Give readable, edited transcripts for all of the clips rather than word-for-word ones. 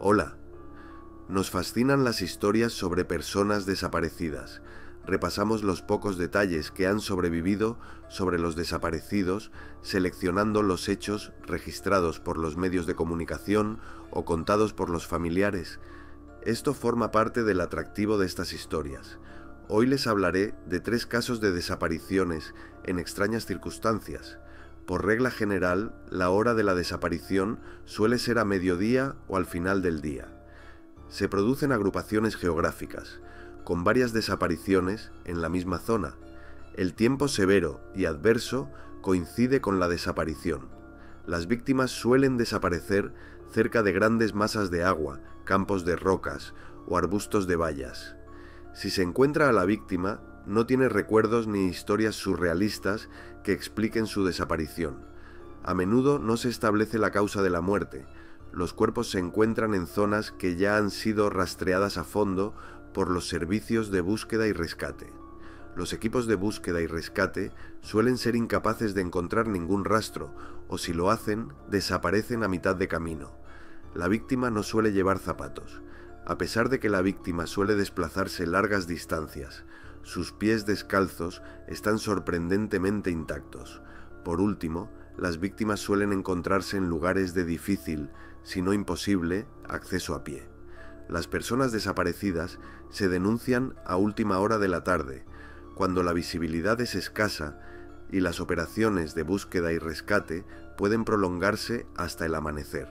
Hola. Nos fascinan las historias sobre personas desaparecidas. Repasamos los pocos detalles que han sobrevivido sobre los desaparecidos, seleccionando los hechos registrados por los medios de comunicación o contados por los familiares. Esto forma parte del atractivo de estas historias. Hoy les hablaré de 3 casos de desapariciones en extrañas circunstancias. Por regla general, la hora de la desaparición suele ser a mediodía o al final del día. Se producen agrupaciones geográficas, con varias desapariciones en la misma zona. El tiempo severo y adverso coincide con la desaparición. Las víctimas suelen desaparecer cerca de grandes masas de agua, campos de rocas o arbustos de bayas. Si se encuentra a la víctima, no tiene recuerdos ni historias surrealistas que expliquen su desaparición. A menudo no se establece la causa de la muerte. Los cuerpos se encuentran en zonas que ya han sido rastreadas a fondo por los servicios de búsqueda y rescate. Los equipos de búsqueda y rescate suelen ser incapaces de encontrar ningún rastro, o si lo hacen, desaparecen a mitad de camino. La víctima no suele llevar zapatos. A pesar de que la víctima suele desplazarse largas distancias, sus pies descalzos están sorprendentemente intactos. Por último, las víctimas suelen encontrarse en lugares de difícil, si no imposible, acceso a pie. Las personas desaparecidas se denuncian a última hora de la tarde, cuando la visibilidad es escasa y las operaciones de búsqueda y rescate pueden prolongarse hasta el amanecer.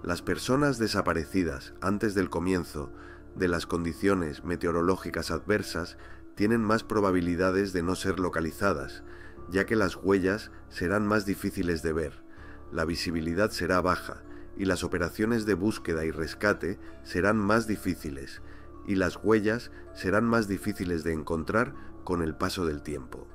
Las personas desaparecidas antes del comienzo de las condiciones meteorológicas adversas tienen más probabilidades de no ser localizadas, ya que las huellas serán más difíciles de ver, la visibilidad será baja y las operaciones de búsqueda y rescate serán más difíciles, y las huellas serán más difíciles de encontrar con el paso del tiempo.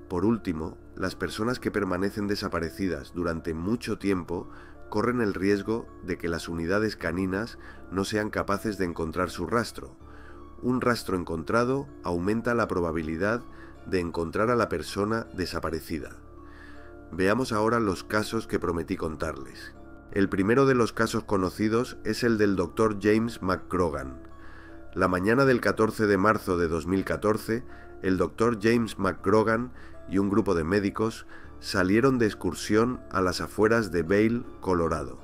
Por último, las personas que permanecen desaparecidas durante mucho tiempo corren el riesgo de que las unidades caninas no sean capaces de encontrar su rastro. Un rastro encontrado aumenta la probabilidad de encontrar a la persona desaparecida. Veamos ahora los casos que prometí contarles. El primero de los casos conocidos es el del Dr. James McGrogan. La mañana del 14 de marzo de 2014, el Dr. James McGrogan y un grupo de médicos salieron de excursión a las afueras de Vail, Colorado.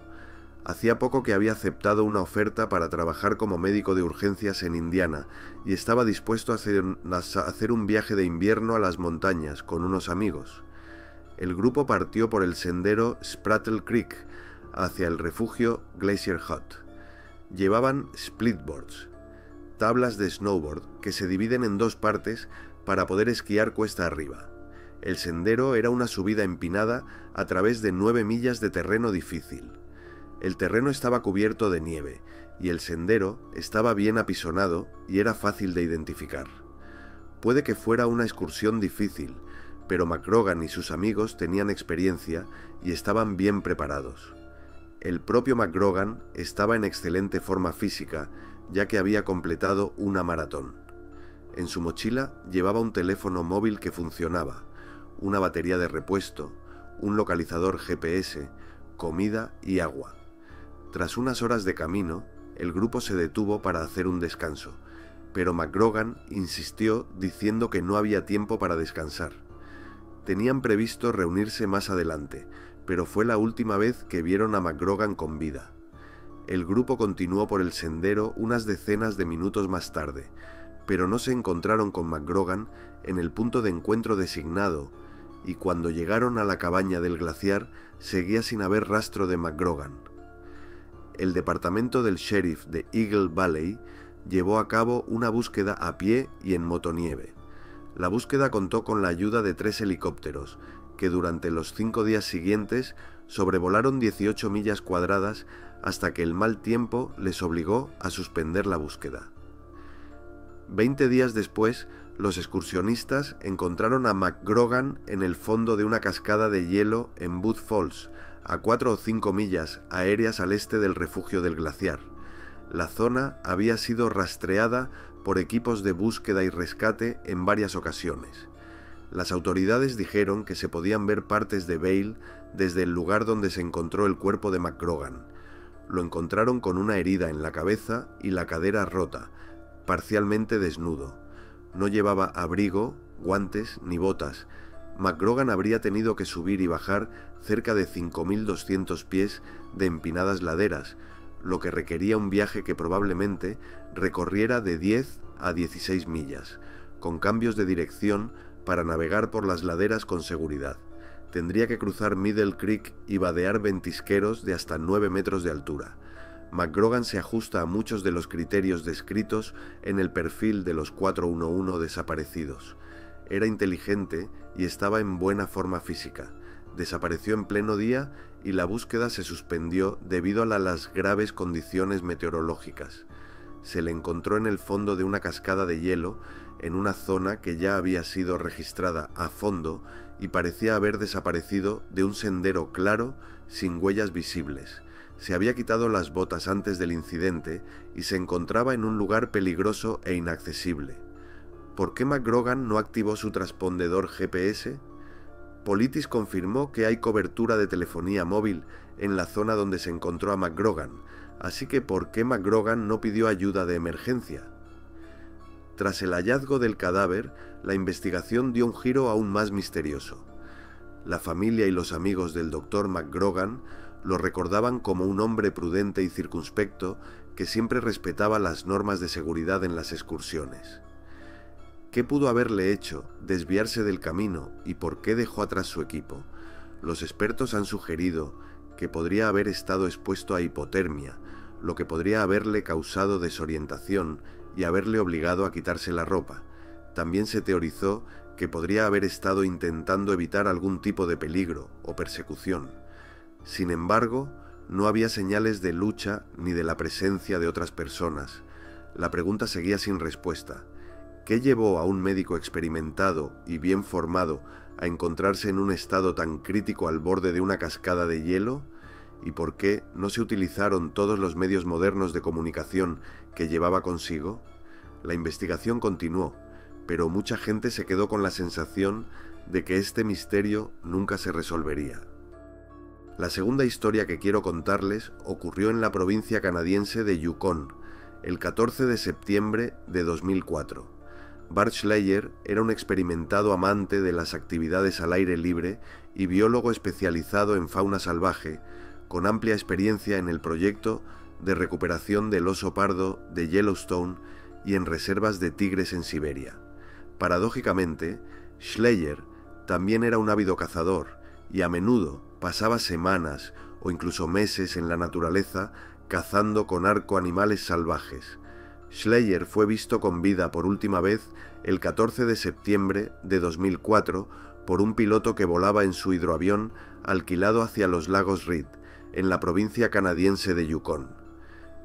Hacía poco que había aceptado una oferta para trabajar como médico de urgencias en Indiana y estaba dispuesto a hacer un viaje de invierno a las montañas con unos amigos. El grupo partió por el sendero Sprattle Creek hacia el refugio Glacier Hut. Llevaban splitboards, tablas de snowboard que se dividen en 2 partes para poder esquiar cuesta arriba. El sendero era una subida empinada a través de 9 millas de terreno difícil. El terreno estaba cubierto de nieve y el sendero estaba bien apisonado y era fácil de identificar. Puede que fuera una excursión difícil, pero McGrogan y sus amigos tenían experiencia y estaban bien preparados. El propio McGrogan estaba en excelente forma física, ya que había completado una maratón. En su mochila llevaba un teléfono móvil que funcionaba, una batería de repuesto, un localizador GPS, comida y agua. Tras unas horas de camino, el grupo se detuvo para hacer un descanso, pero McGrogan insistió diciendo que no había tiempo para descansar. Tenían previsto reunirse más adelante, pero fue la última vez que vieron a McGrogan con vida. El grupo continuó por el sendero unas decenas de minutos más tarde, pero no se encontraron con McGrogan en el punto de encuentro designado, y cuando llegaron a la cabaña del glaciar seguía sin haber rastro de McGrogan. El departamento del sheriff de Eagle Valley llevó a cabo una búsqueda a pie y en motonieve. La búsqueda contó con la ayuda de 3 helicópteros, que durante los 5 días siguientes sobrevolaron 18 millas cuadradas hasta que el mal tiempo les obligó a suspender la búsqueda. 20 días después, los excursionistas encontraron a McGrogan en el fondo de una cascada de hielo en Butte Falls, a 4 o 5 millas aéreas al este del refugio del glaciar. La zona había sido rastreada por equipos de búsqueda y rescate en varias ocasiones. Las autoridades dijeron que se podían ver partes de Vail desde el lugar donde se encontró el cuerpo de McGrogan. Lo encontraron con una herida en la cabeza y la cadera rota, parcialmente desnudo. No llevaba abrigo, guantes ni botas. McGrogan habría tenido que subir y bajar cerca de 5.200 pies de empinadas laderas, lo que requería un viaje que probablemente recorriera de 10 a 16 millas, con cambios de dirección para navegar por las laderas con seguridad. Tendría que cruzar Middle Creek y vadear ventisqueros de hasta 9 metros de altura. McGrogan se ajusta a muchos de los criterios descritos en el perfil de los 411 desaparecidos. Era inteligente y estaba en buena forma física. Desapareció en pleno día y la búsqueda se suspendió debido a las graves condiciones meteorológicas. Se le encontró en el fondo de una cascada de hielo en una zona que ya había sido registrada a fondo y parecía haber desaparecido de un sendero claro sin huellas visibles. Se había quitado las botas antes del incidente y se encontraba en un lugar peligroso e inaccesible. ¿Por qué McGrogan no activó su transpondedor GPS? Politis confirmó que hay cobertura de telefonía móvil en la zona donde se encontró a McGrogan, así que ¿por qué McGrogan no pidió ayuda de emergencia? Tras el hallazgo del cadáver, la investigación dio un giro aún más misterioso. La familia y los amigos del Dr. McGrogan lo recordaban como un hombre prudente y circunspecto que siempre respetaba las normas de seguridad en las excursiones. ¿Qué pudo haberle hecho desviarse del camino y por qué dejó atrás su equipo? Los expertos han sugerido que podría haber estado expuesto a hipotermia, lo que podría haberle causado desorientación y haberle obligado a quitarse la ropa. También se teorizó que podría haber estado intentando evitar algún tipo de peligro o persecución. Sin embargo, no había señales de lucha ni de la presencia de otras personas. La pregunta seguía sin respuesta. ¿Qué llevó a un médico experimentado y bien formado a encontrarse en un estado tan crítico al borde de una cascada de hielo? ¿Y por qué no se utilizaron todos los medios modernos de comunicación que llevaba consigo? La investigación continuó, pero mucha gente se quedó con la sensación de que este misterio nunca se resolvería. La segunda historia que quiero contarles ocurrió en la provincia canadiense de Yukon, el 14 de septiembre de 2004. Bart Schleyer era un experimentado amante de las actividades al aire libre y biólogo especializado en fauna salvaje, con amplia experiencia en el proyecto de recuperación del oso pardo de Yellowstone y en reservas de tigres en Siberia. Paradójicamente, Schleyer también era un ávido cazador y a menudo pasaba semanas o incluso meses en la naturaleza cazando con arco animales salvajes. Schleyer fue visto con vida por última vez el 14 de septiembre de 2004 por un piloto que volaba en su hidroavión alquilado hacia los lagos Reed, en la provincia canadiense de Yukon.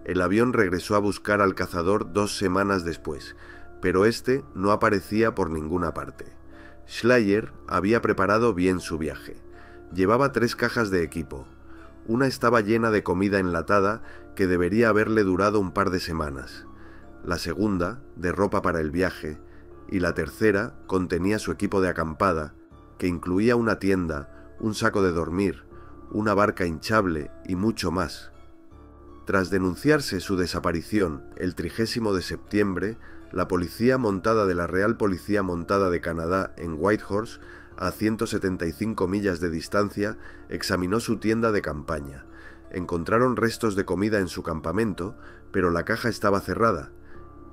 El avión regresó a buscar al cazador 2 semanas después, pero este no aparecía por ninguna parte. Schleyer había preparado bien su viaje. Llevaba 3 cajas de equipo. Una estaba llena de comida enlatada que debería haberle durado un par de semanas. La segunda, de ropa para el viaje, y la tercera contenía su equipo de acampada, que incluía una tienda, un saco de dormir, una barca hinchable y mucho más. Tras denunciarse su desaparición el 30 de septiembre, la policía montada de la Real Policía Montada de Canadá en Whitehorse, a 175 millas de distancia, examinó su tienda de campaña. Encontraron restos de comida en su campamento, pero la caja estaba cerrada.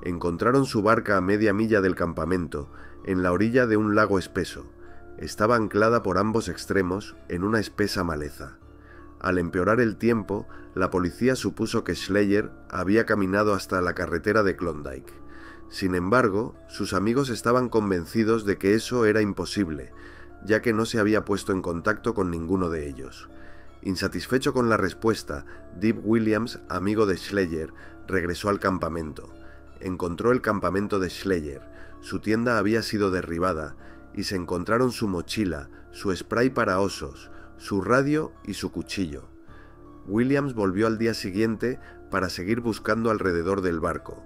Encontraron su barca a media milla del campamento, en la orilla de un lago espeso. Estaba anclada por ambos extremos en una espesa maleza. Al empeorar el tiempo, la policía supuso que Schleyer había caminado hasta la carretera de Klondike. Sin embargo, sus amigos estaban convencidos de que eso era imposible, ya que no se había puesto en contacto con ninguno de ellos. Insatisfecho con la respuesta, Dib Williams, amigo de Schleyer, regresó al campamento. Encontró el campamento de Schleyer, su tienda había sido derribada, y se encontraron su mochila, su spray para osos, su radio y su cuchillo. Williams volvió al día siguiente para seguir buscando alrededor del barco.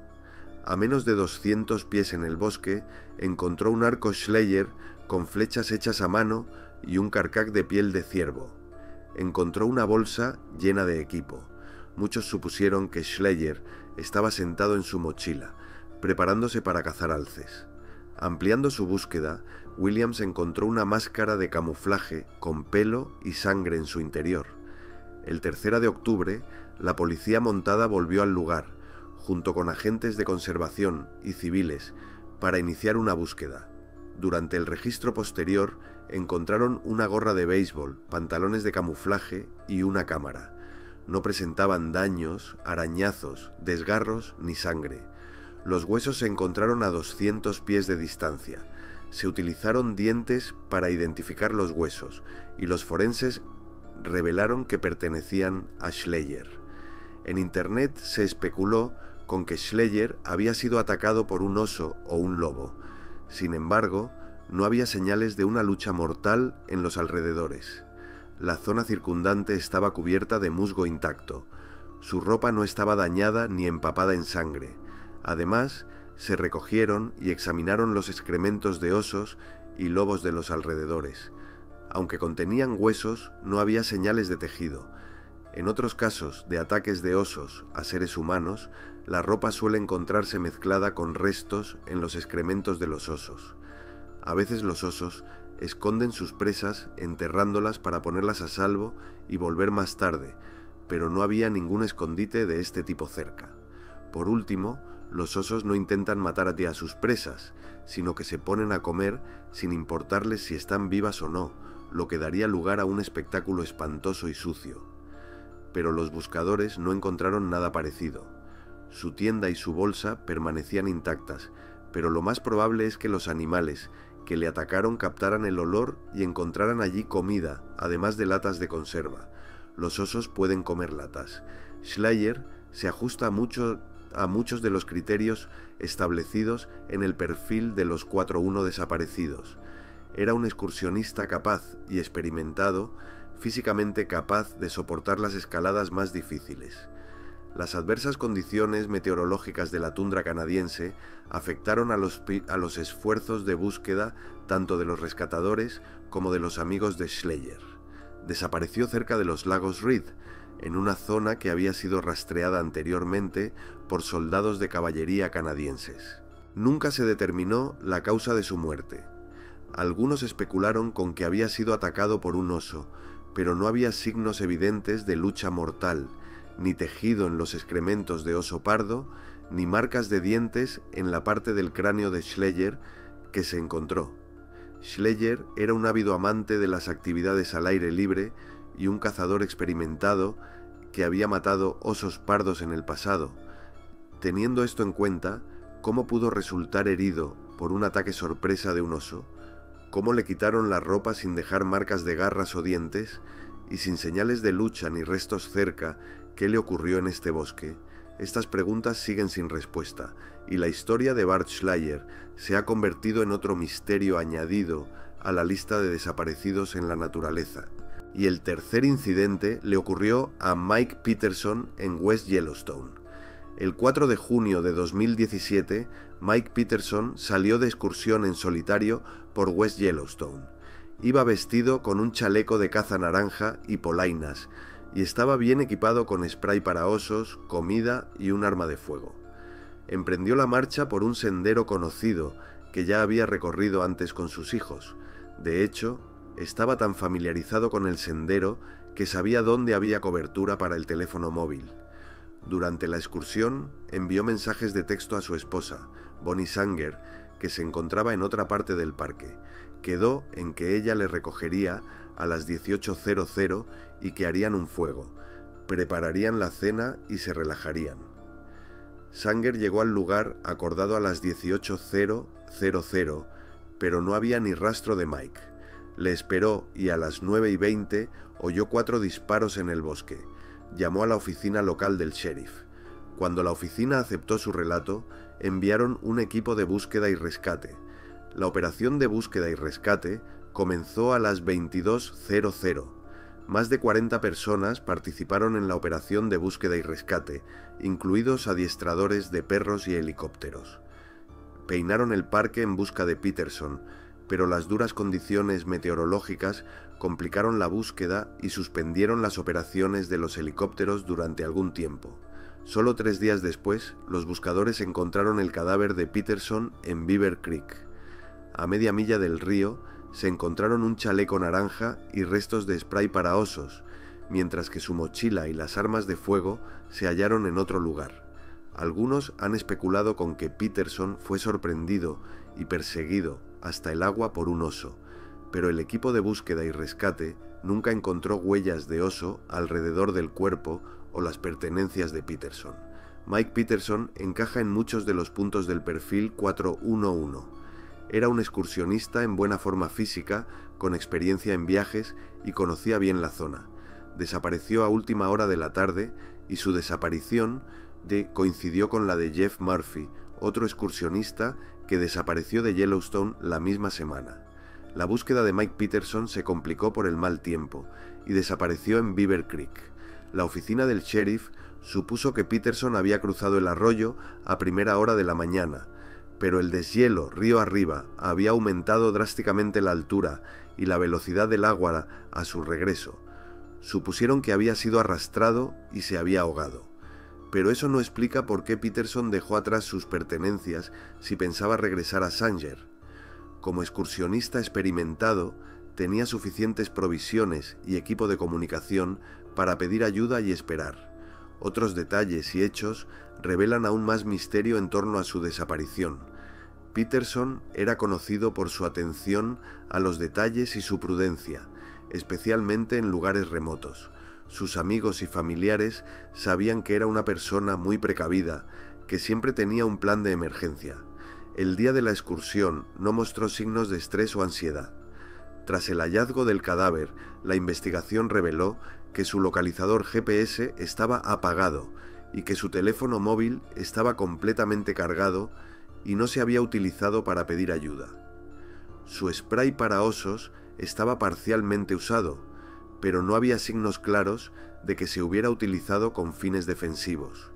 A menos de 200 pies en el bosque, encontró un arco Schleyer con flechas hechas a mano y un carcaj de piel de ciervo. Encontró una bolsa llena de equipo. muchos supusieron que Schleyer estaba sentado en su mochila, preparándose para cazar alces. Ampliando su búsqueda, Williams encontró una máscara de camuflaje con pelo y sangre en su interior. El 3 de octubre, la policía montada volvió al lugar, junto con agentes de conservación y civiles, para iniciar una búsqueda. Durante el registro posterior, encontraron una gorra de béisbol, pantalones de camuflaje y una cámara. No presentaban daños, arañazos, desgarros ni sangre. Los huesos se encontraron a 200 pies de distancia. Se utilizaron dientes para identificar los huesos y los forenses revelaron que pertenecían a Schleyer. En internet se especuló con que Schleyer había sido atacado por un oso o un lobo. Sin embargo, no había señales de una lucha mortal en los alrededores. La zona circundante estaba cubierta de musgo intacto. Su ropa no estaba dañada ni empapada en sangre. Además, se recogieron y examinaron los excrementos de osos y lobos de los alrededores. Aunque contenían huesos, no había señales de tejido. En otros casos de ataques de osos a seres humanos, la ropa suele encontrarse mezclada con restos en los excrementos de los osos. A veces los osos esconden sus presas enterrándolas para ponerlas a salvo y volver más tarde, pero no había ningún escondite de este tipo cerca. Por último, los osos no intentan matar a sus presas, sino que se ponen a comer sin importarles si están vivas o no, lo que daría lugar a un espectáculo espantoso y sucio. Pero los buscadores no encontraron nada parecido. Su tienda y su bolsa permanecían intactas, pero lo más probable es que los animales que le atacaron captaran el olor y encontraran allí comida, además de latas de conserva. Los osos pueden comer latas. Schleyer se ajusta a muchos de los criterios establecidos en el perfil de los 4-1 desaparecidos. Era un excursionista capaz y experimentado, físicamente capaz de soportar las escaladas más difíciles. Las adversas condiciones meteorológicas de la tundra canadiense afectaron a los esfuerzos de búsqueda tanto de los rescatadores como de los amigos de Schleyer. Desapareció cerca de los lagos Reed, en una zona que había sido rastreada anteriormente por soldados de caballería canadienses. Nunca se determinó la causa de su muerte. Algunos especularon con que había sido atacado por un oso, pero no había signos evidentes de lucha mortal, ni tejido en los excrementos de oso pardo, ni marcas de dientes en la parte del cráneo de Schleyer que se encontró. Schleyer era un ávido amante de las actividades al aire libre y un cazador experimentado que había matado osos pardos en el pasado. Teniendo esto en cuenta, ¿cómo pudo resultar herido por un ataque sorpresa de un oso? ¿Cómo le quitaron la ropa sin dejar marcas de garras o dientes? Y sin señales de lucha ni restos cerca, ¿qué le ocurrió en este bosque? Estas preguntas siguen sin respuesta, y la historia de Bart Schleyer se ha convertido en otro misterio añadido a la lista de desaparecidos en la naturaleza. Y el tercer incidente le ocurrió a Mike Peterson en West Yellowstone. El 4 de junio de 2017, Mike Peterson salió de excursión en solitario por West Yellowstone. Iba vestido con un chaleco de caza naranja y polainas, y estaba bien equipado con spray para osos, comida y un arma de fuego. Emprendió la marcha por un sendero conocido que ya había recorrido antes con sus hijos. De hecho, estaba tan familiarizado con el sendero que sabía dónde había cobertura para el teléfono móvil. Durante la excursión, envió mensajes de texto a su esposa, Bonnie Sanger, que se encontraba en otra parte del parque. Quedó en que ella le recogería a las 18:00 y que harían un fuego, prepararían la cena y se relajarían. Sanger llegó al lugar acordado a las 18:00, pero no había ni rastro de Mike. Le esperó y a las 9:20 oyó 4 disparos en el bosque. Llamó a la oficina local del sheriff. Cuando la oficina aceptó su relato, enviaron un equipo de búsqueda y rescate. La operación de búsqueda y rescate comenzó a las 22:00. Más de 40 personas participaron en la operación de búsqueda y rescate, incluidos adiestradores de perros y helicópteros. Peinaron el parque en busca de Peterson, pero las duras condiciones meteorológicas complicaron la búsqueda y suspendieron las operaciones de los helicópteros durante algún tiempo. Solo 3 días después, los buscadores encontraron el cadáver de Peterson en Beaver Creek. A media milla del río se encontraron un chaleco naranja y restos de spray para osos, mientras que su mochila y las armas de fuego se hallaron en otro lugar. Algunos han especulado con que Peterson fue sorprendido y perseguido hasta el agua por un oso, pero el equipo de búsqueda y rescate nunca encontró huellas de oso alrededor del cuerpo o las pertenencias de Peterson. Mike Peterson encaja en muchos de los puntos del perfil 411. Era un excursionista en buena forma física, con experiencia en viajes y conocía bien la zona. Desapareció a última hora de la tarde y su desaparición coincidió con la de Jeff Murphy, otro excursionista que desapareció de Yellowstone la misma semana. La búsqueda de Mike Peterson se complicó por el mal tiempo y desapareció en Beaver Creek. La oficina del sheriff supuso que Peterson había cruzado el arroyo a primera hora de la mañana, pero el deshielo río arriba había aumentado drásticamente la altura y la velocidad del agua a su regreso. Supusieron que había sido arrastrado y se había ahogado. Pero eso no explica por qué Peterson dejó atrás sus pertenencias si pensaba regresar a Sanger. Como excursionista experimentado, tenía suficientes provisiones y equipo de comunicación para pedir ayuda y esperar. Otros detalles y hechos revelan aún más misterio en torno a su desaparición. Peterson era conocido por su atención a los detalles y su prudencia, especialmente en lugares remotos. Sus amigos y familiares sabían que era una persona muy precavida, que siempre tenía un plan de emergencia. El día de la excursión no mostró signos de estrés o ansiedad. Tras el hallazgo del cadáver, la investigación reveló que su localizador GPS estaba apagado y que su teléfono móvil estaba completamente cargado y no se había utilizado para pedir ayuda. Su spray para osos estaba parcialmente usado, pero no había signos claros de que se hubiera utilizado con fines defensivos.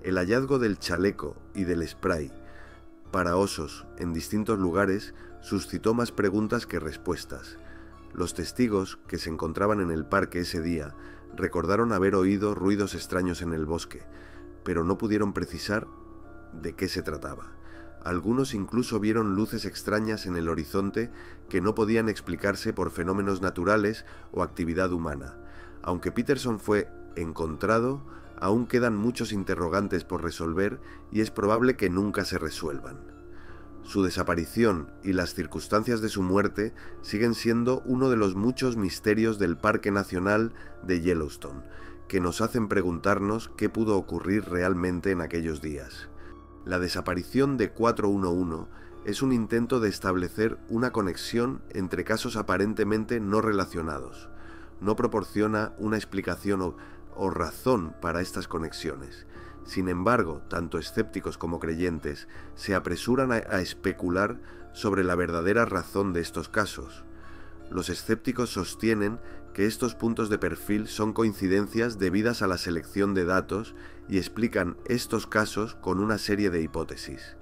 El hallazgo del chaleco y del spray para osos en distintos lugares suscitó más preguntas que respuestas. Los testigos que se encontraban en el parque ese día recordaron haber oído ruidos extraños en el bosque, pero no pudieron precisar de qué se trataba. Algunos incluso vieron luces extrañas en el horizonte que no podían explicarse por fenómenos naturales o actividad humana. Aunque Peterson fue encontrado, aún quedan muchos interrogantes por resolver y es probable que nunca se resuelvan. Su desaparición y las circunstancias de su muerte siguen siendo uno de los muchos misterios del Parque Nacional de Yellowstone, que nos hacen preguntarnos qué pudo ocurrir realmente en aquellos días. La desaparición de 411 es un intento de establecer una conexión entre casos aparentemente no relacionados. No proporciona una explicación o razón para estas conexiones. Sin embargo, tanto escépticos como creyentes se apresuran a especular sobre la verdadera razón de estos casos. Los escépticos sostienen que estos puntos de perfil son coincidencias debidas a la selección de datos y explican estos casos con una serie de hipótesis.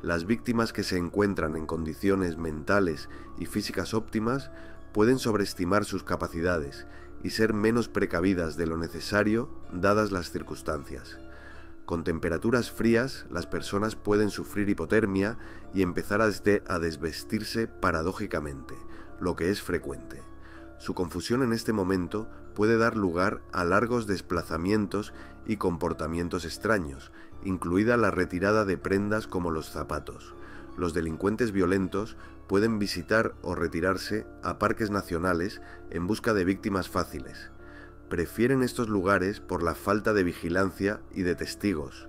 Las víctimas que se encuentran en condiciones mentales y físicas óptimas pueden sobreestimar sus capacidades y ser menos precavidas de lo necesario dadas las circunstancias. Con temperaturas frías, las personas pueden sufrir hipotermia y empezar a desvestirse paradójicamente, lo que es frecuente. Su confusión en este momento puede dar lugar a largos desplazamientos y comportamientos extraños, incluida la retirada de prendas como los zapatos. Los delincuentes violentos pueden visitar o retirarse a parques nacionales en busca de víctimas fáciles. Prefieren estos lugares por la falta de vigilancia y de testigos.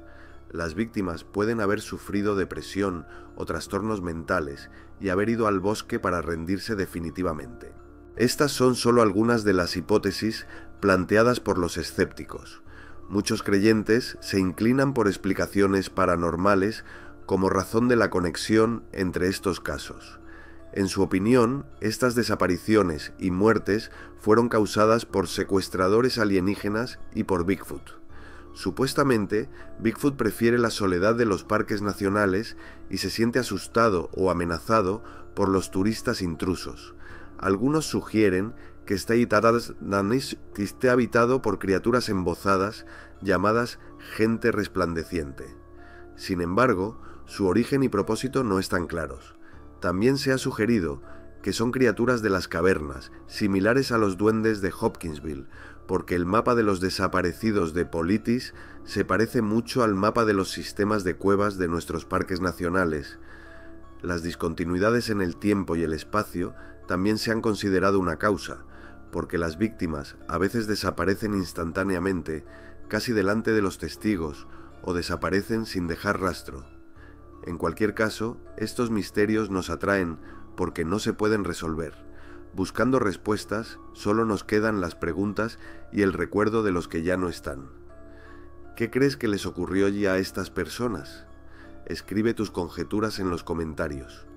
Las víctimas pueden haber sufrido depresión o trastornos mentales y haber ido al bosque para rendirse definitivamente. Estas son solo algunas de las hipótesis planteadas por los escépticos. Muchos creyentes se inclinan por explicaciones paranormales como razón de la conexión entre estos casos. En su opinión, estas desapariciones y muertes fueron causadas por secuestradores alienígenas y por Bigfoot. Supuestamente, Bigfoot prefiere la soledad de los parques nacionales y se siente asustado o amenazado por los turistas intrusos. Algunos sugieren que esté habitado por criaturas embozadas llamadas gente resplandeciente. Sin embargo, su origen y propósito no están claros. También se ha sugerido que son criaturas de las cavernas, similares a los duendes de Hopkinsville, porque el mapa de los desaparecidos de Politis se parece mucho al mapa de los sistemas de cuevas de nuestros parques nacionales. Las discontinuidades en el tiempo y el espacio también se han considerado una causa, porque las víctimas a veces desaparecen instantáneamente, casi delante de los testigos, o desaparecen sin dejar rastro. En cualquier caso, estos misterios nos atraen porque no se pueden resolver. Buscando respuestas, solo nos quedan las preguntas y el recuerdo de los que ya no están. ¿Qué crees que les ocurrió ya a estas personas? Escribe tus conjeturas en los comentarios.